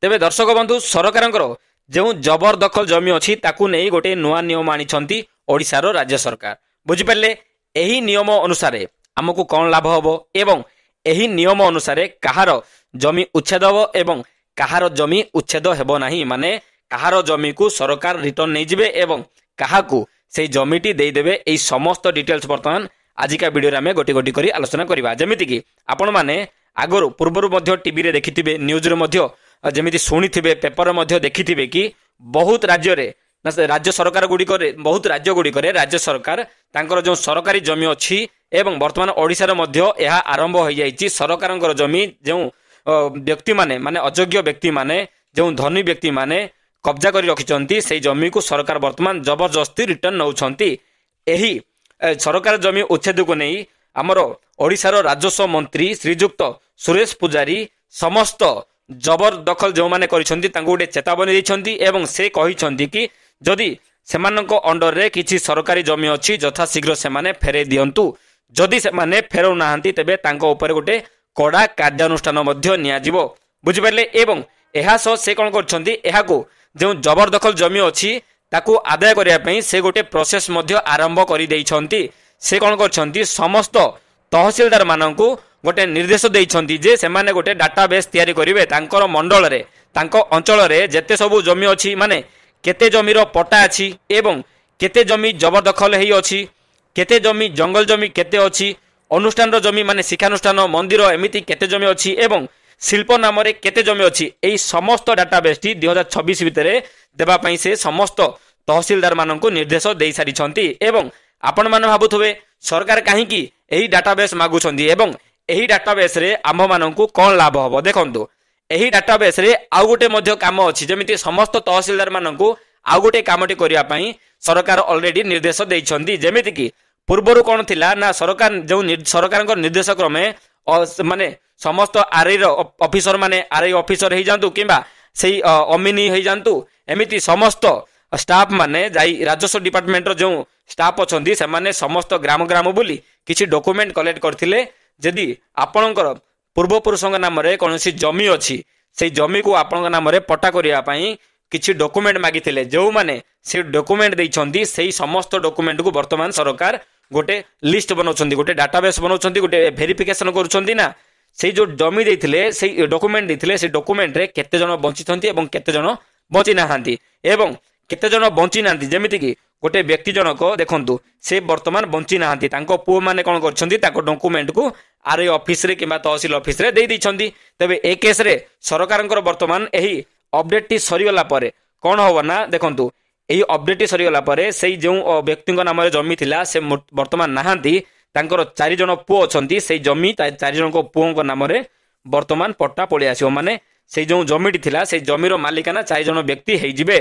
तेबे दर्शक बंधु सरकार जो जबरदखल जमी अच्छी ताकू नहीं गोटे नुआ नियम आनी ओडिशार राज्य सरकार बुझिपारे। यही नियम अनुसार आमको कौन लाभ हम एवं यही नियम अनुसार कहार जमी उच्छेद हम एवं कहार जमी उच्छेद हेब नहीं माने कहार जमी को सरकार रिटर्न नहीं जिबे एवं काहाकू से जमीटी देदेवे यही समस्त डिटेल्स बर्तमान आजिका वीडियो आम गोटी गोटी करी आलोचना करवा। जमीती कि आपण मैंने आगु पूर्वर टीवी रे देखिथिबे न्यूज रे जमीती शुणिथिबे पेपर रे देखिथिबे कि बहुत राज्य सरकार गुड़िक बहुत राज्य गुड़िक राज्य सरकार तांकर जो सरकारी जमी अच्छी एवं वर्तमान ओडिशा रे मध्य यह आरंभ हो जाइए सरकार जमी जो व्यक्ति माने माने अयोग्य व्यक्ति माने जो धनी व्यक्ति माने कब्जा कर रखिंट से जमी को सरकार वर्तमान जबरदस्ती रिटर्न नौछंती। यही सरकार जमी उच्छेद को नहीं आमर ओडिशार राजस्व मंत्री श्रीजुक्त सुरेश पूजारी समस्त जबरदखल जो माने करिसेंती तांको गोटे चेतावनी देइछंती एवं से कहिसेंती कि जदि सेमानक अंडर रे किछि सरकारी जमी अछि यथा शीघ्र सेमाने फेरे दियंतु जदि सेमाने फेरौ नाहंती तेबे तांको ऊपर गोटे कड़ा कार्यानुष्ठान मध्य नियाजिबो बुझिपारले। एवं एहा सह से कोन करछंती एहाको जो जबरदखल जमी अच्छी ताकू आदाय करिया पई से गोटे प्रोसेस मध्य आरंभ कर देइछंती। से कोन करछंती समस्त तहसीलदार माननकू गोटे निर्देश देइछंती जे सेमाने गोटे डाटाबेस तैयारी करिवे तांकर मंडल रे तांको अंचल रे जेते सबु जमी अछि माने केते जमीर पट्टा अछि एवं केते जमी जबरदखल हेई अछि केते जमी जंगल जमी केते अछि अनुष्ठान जमी माने शिक्षानुष्ठान मंदिर एमिति केते जमी अछि एवं शिल्प नाम रे केते जमी अछि एई समस्त डाटाबेस टी 2026 भितरे देबा पई से समस्त तहसीलदार माननकू निर्देश देई सारी छंती। एवं आपण माने भाबुथबे सरकार काहे कि एही डाटाबेस मागुछंती एवं एही डाटाबेस रे आम माननकू कोन लाभ हबो देखंतु एही डाटाबेस रे आउ गोटे मध्य काम अछि जेमिति समस्त तहसीलदार माननकू आउ गोटे कामटी करिया पई सरकार ऑलरेडी निर्देश देइछंती। जेमिति कि पूर्वरु कोन थिला ना सरकार जो सरकारक निर्देश क्रमे माने समस्त आरआई ऑफिसर माने आरआई ऑफिसर हो जातु कि अमिनी हो जातु एमिति समस्त स्टाफ माने जाई राजस्व डिपार्टमेंट जो स्टाफ अच्छी से माने समस्त ग्राम ग्राम बुली किसी डॉक्यूमेंट कलेक्ट करथिले जदि आपणकर पूर्वपुरुष नाम रे कौन जमी अच्छी से जमी को आपण नाम रे पट्टा करिया पई किछि डॉक्यूमेंट मागिथिले जो माने से डॉक्यूमेंट देइछंती सेही समस्त डॉक्यूमेंट को वर्तमान सरकार गोटे लिस्ट बनाउछंती गोटे डाटाबेस बनाउछंती गोटे वेरिफिकेशन करूछंती ना से जो जमी देइथिले से डॉक्यूमेंट देइथिले से डॉक्यूमेंट रे केते जण बंचिथंती एवं केते जण बंची नाहांती एवं केते जण बंची नाहांती जेमिति कि गोटे व्यक्ति जनक देखंतु से वर्तमान बंची नाहांती तांको पुओ माने कोन करछंती ताको डॉक्यूमेंट को आरआई ऑफिस रे किबा तहसील ऑफिस रे देई दैछंती। तबे ए केस रे सरकारनकर वर्तमान एही अपडेट टी सरीगला परे कोन होबो ना देखंतु एही अपडेट टी सरीगला परे सेही जो व्यक्ति नाम रे जमी थिला से वर्तमान नाहांती तांकर 4 जण पुओ अछंती से जमी 4 जण को पुओ नाम रे वर्तमान पट्टा पळि आसीओ माने से जो जमीटी थिला से जमीर मालिकाना 4 जण व्यक्ति हेई जिबे।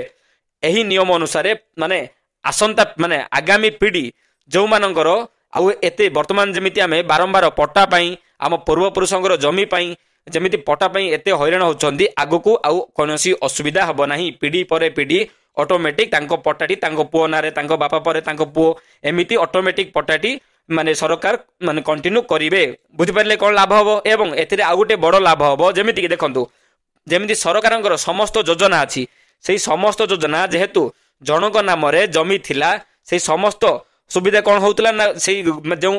एही नियम अनुसार माने आसंता माने आगामी पीढ़ी जो मानकर आउ एते वर्तमान जमिति आमे बारंबार पट्टा पाई आम पूर्वपुरुषंकर जमी पाई जमिति पट्टा पाई एते हैरान होचंदी आगुकू आउ कोनोसी असुविधा हबो नाही पीढ़ी परे पीढ़ी ऑटोमेटिक तांको पट्टाटी तांको पुओ नारे तांको बापा परे तांको पुओ एमिति ऑटोमेटिक पट्टाटी माने सरकार माने कंटिन्यू करिवे बुझि परले कोन लाभ हबो एवं एथिरे आ गोटे बड़ लाभ हबो जेमिति कि देखंतु जेमिति सरकारंकर समस्त योजना अछि सेही समस्त योजना जेहेतु जनक नाम रे जमी थिला सेही समस्त सुविधा कौन होतला ना सेही जो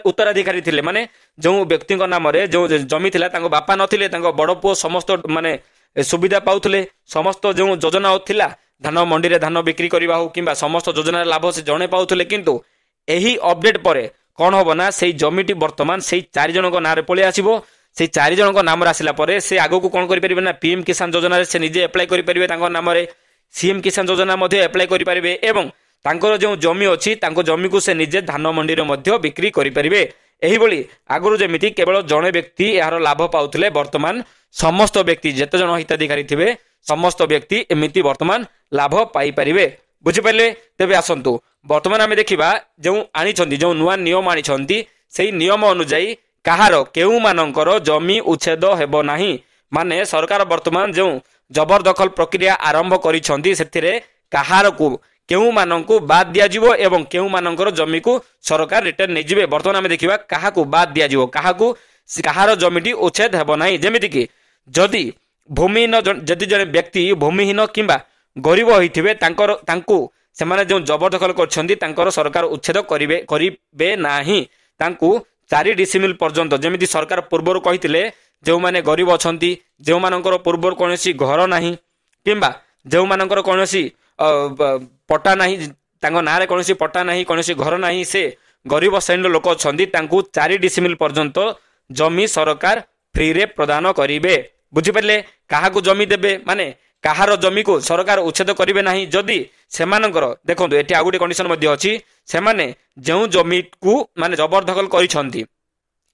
उत्तराधिकारी थिले माने जो व्यक्ति नाम रे जो जमी थिला तांको बापा नथिले तांको बड़ पुओ समस्त माने सुविधा पाउथले समस्त जो योजना थिला धान मंडी रे धान बिक्री करबा हो किबा समस्त योजना लाभ से जणे पाउथले किंतु एही अपडेट परे कौन होबो ना सेही जमीटी वर्तमान सेही 4 जनक नाम रे पळे आसीबो से 4 जनक नाम रे आसिला परे से आगो को कौन करि परिबे ना पीएम किसान योजना रे से निजे अप्लाई करि परिबे तांको नाम रे सीएम किसान योजना मध्ये अप्लाई करि परिबे एवं तांकर जो जमी अछि तांको जमी को से निजे धान मंडी रे मध्ये बिक्री करि परिबे। एही बोली आगुरु जेमिति केवल जणे व्यक्ति यार लाभ पाउथले वर्तमान समस्त व्यक्ति जेते जण हिताधिकारी थिबे समस्त व्यक्ति एमिति वर्तमान लाभ पाई परिबे बुझि परले। तेबे आसंतु वर्तमान आमे देखिबा जो आनी छंती जो नुवा नियम आनी छंती सेही नियम अनुसार कहार केउ मानकर जमी उच्छेद हेबो नाही माने सरकार वर्तमान जो जबरदखल प्रक्रिया आरंभ करी छंती सेथिरे कहार को केउ माननकु बाद दिया जिवो एवं केउ मानकर जमी को सरकार रिटर्न नै जिवे। वर्तमान आमे देखिबा काहा को बाद दिया जिवो काहा को कहार जमीटी उच्छेद हेबो नाही जेमिति कि जदि भूमिहीन जदि जड़े व्यक्ति भूमिहीन किंबा गरीब होइथिबे तांको सेमाने जो जबरदखल कर सरकार उच्छेद करिवे नाही। तांको 4 डिसिमिल पर्यंत जमिति सरकार पूर्वर कहिथिले जो माने गरीब अछंती जो मानकर पूर्वर कोनोसी घर नाही किंबा जो मानकर कोनोसी पट्टा नाही तांको नारे कोनोसी पट्टा नाही कोनोसी घर नाही से गरीब श्रेणी लोक अछंती तांको 4 डिसिमिल पर्यंत जमी सरकार फ्री रे प्रदान करिवे। बुझी पारे कहा जमी देबे माने कहार जमी को सरकार उच्छेद करिवे नाही जदि सेमानकर देखंतु एठी आ गुटे कंडीशन मध्ये अछि सेमाने जो जमी को माने जबरदखल करिसंती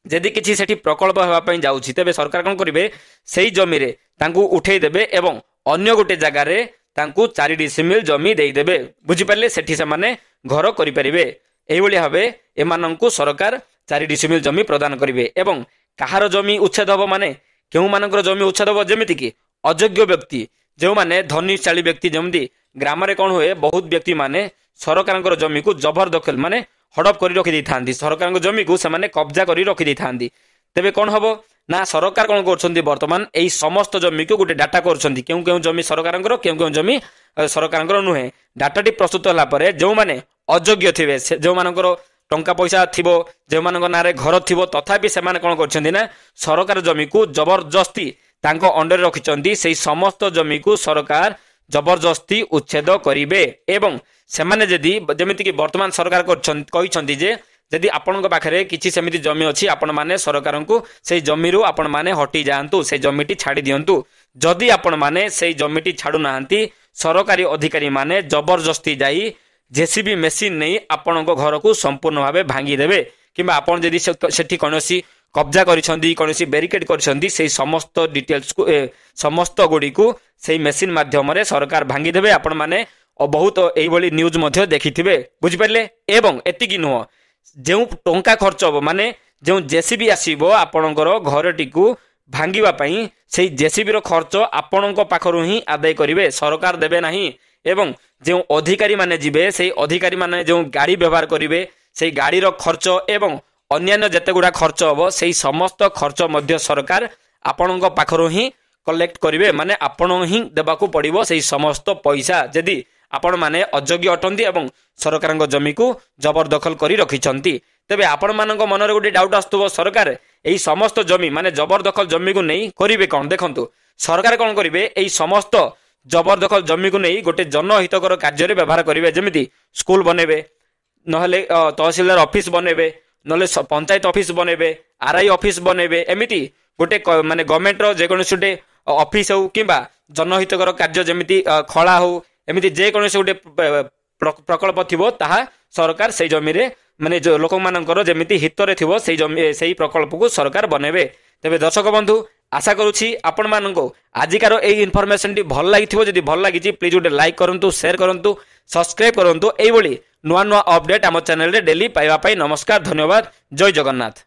जदि किछि सेठी प्रकल्प हेबा पई जाउछि तेबे सरकार कोन करिवे सेही जमी रे तांकु उठेई देबे एवं अन्य गुटे जगह रे तांकु 4 डिसिमिल जमी देई देबे। बुझी पारले सेठी सेमाने घर करि परिबे। एही बळी भाबे एमानंकु सरकार 4 डिसिमिल जमी प्रदान करिवे एवं कहार जमी उच्छेद हबो माने केउ मानकर जमी उच्छेद हबो जेमिति कि अयोग्य व्यक्ति जो माने धनीशाली व्यक्ति जमदी ग्राम रे कोन होए बहुत व्यक्ति माने सरकार जमी को जबरदखल माने हड़प करी रखी देथांती सरकार जमी को से कब्जा करी रखी देथांती। तेबे कोन हबो ना सरकार कोन करछंती वर्तमान एई समस्त जमी को गुटे डाटा करछंती केउ केउ जमी सरकार केउ केउ जमी सरकार नुहे डाटाटी प्रस्तुत होला परे जो माने अयोग्य थिबे जो मानकर टंका पैसा थिबो जो मानकर नारे घर थिबो तथापि से माने कोन करछंती ना सरकार जमी को जबरदस्ती तांको अंडर रखिचंती सेही समस्त जमी को सरकार जबरदस्ती उच्छेद करिवे एवं सेमाने जदि जेमिति कि वर्तमान सरकार कहिसंती जे जदि आपनक पाखरे किछि सेमिति जमी अछि आपण माने सरकार को सेही जमी रु आपण माने हटि जांतु से जमीटी छाड़ी दियंतु। जदि आपण माने सेही जमीटी छाडु नाहंती सरकारी अधिकारी माने जबरदस्ती जाई जेसीबी मेसिन नहीं आपनक घर को संपूर्ण भावे भांगी देबे किबा आपण जदि सेठी कोनोसी कब्जा करिसंती कोनोसी बैरिकेड करिसंती सेही समस्त डिटेल्स को समस्त गुडी को सेही मेसिन माध्यम रे सरकार भांगी देबे। आपण माने बहुत एई भली न्यूज मध्ये देखिथिबे। बुझि परले एवं एतिकी नुह जो टंका खर्च हो माने जो जेसीबी आसीबो आपणकर घरटी को भांगिबा पई सेही जेसीबी रो खर्च आपणक पाखरु ही आदाय करिवे सरकार देबे नाही एवं जो अधिकारी माने जिबे सेही अधिकारी माने जो गाड़ी व्यवहार करिवे सेही गाड़ी रो खर्च एवं अन्यान्य जते गुडा खर्च होबो सेही समस्त खर्च मध्य सरकार आपणक पाखरु ही कलेक्ट करिवे माने आपण ही देबाकू पड़िबो सेही समस्त पैसा जदि आपण माने अयोग्य अटंती एवं सरकार जमी को जबरदखल करी रखिचंती। तेबे आपण मानक मन रे गोटे डाउट आस्तुबो सरकार एही समस्त जमी माने जबरदखल जमी को नहीं करिवे कोन देखंतु सरकार कोन करिवे एही समस्त जबरदखल जमी को नहीं गोटे जनहितकर कार्य रे व्यवहार करिवे जेमिति स्कूल बनेबे नहले तहसीलदार ऑफिस बनेबे नहले पंचायत ऑफिस बनेबे आरआई ऑफिस बनेबे एमिति गोटे माने गवर्नमेंट रो जे कोनोसी गोटे ऑफिस हो किबा जनहितकर कार्य जेमिति खळा हो एमिति जे कोनोसी गोटे प्रकल्प थिबो ताहा सरकार सेही जमी रे माने जो लोक मानकर जेमिति हित रे थिबो सेही जमी सेही प्रकल्प को सरकार बनेबे। तेबे दर्शक बंधु आशा करूछि आपण मानको आजिकार एई इन्फॉर्मेशन टी भल लागिथिबो जदि भल लागिछि प्लीज गोटे लाइक करंतु शेयर करंतु सब्सक्राइब करंतु एई भली नुआ नुआ अपडेट हम चैनल रे डेली पाइबा पई। नमस्कार धन्यवाद जय जगन्नाथ।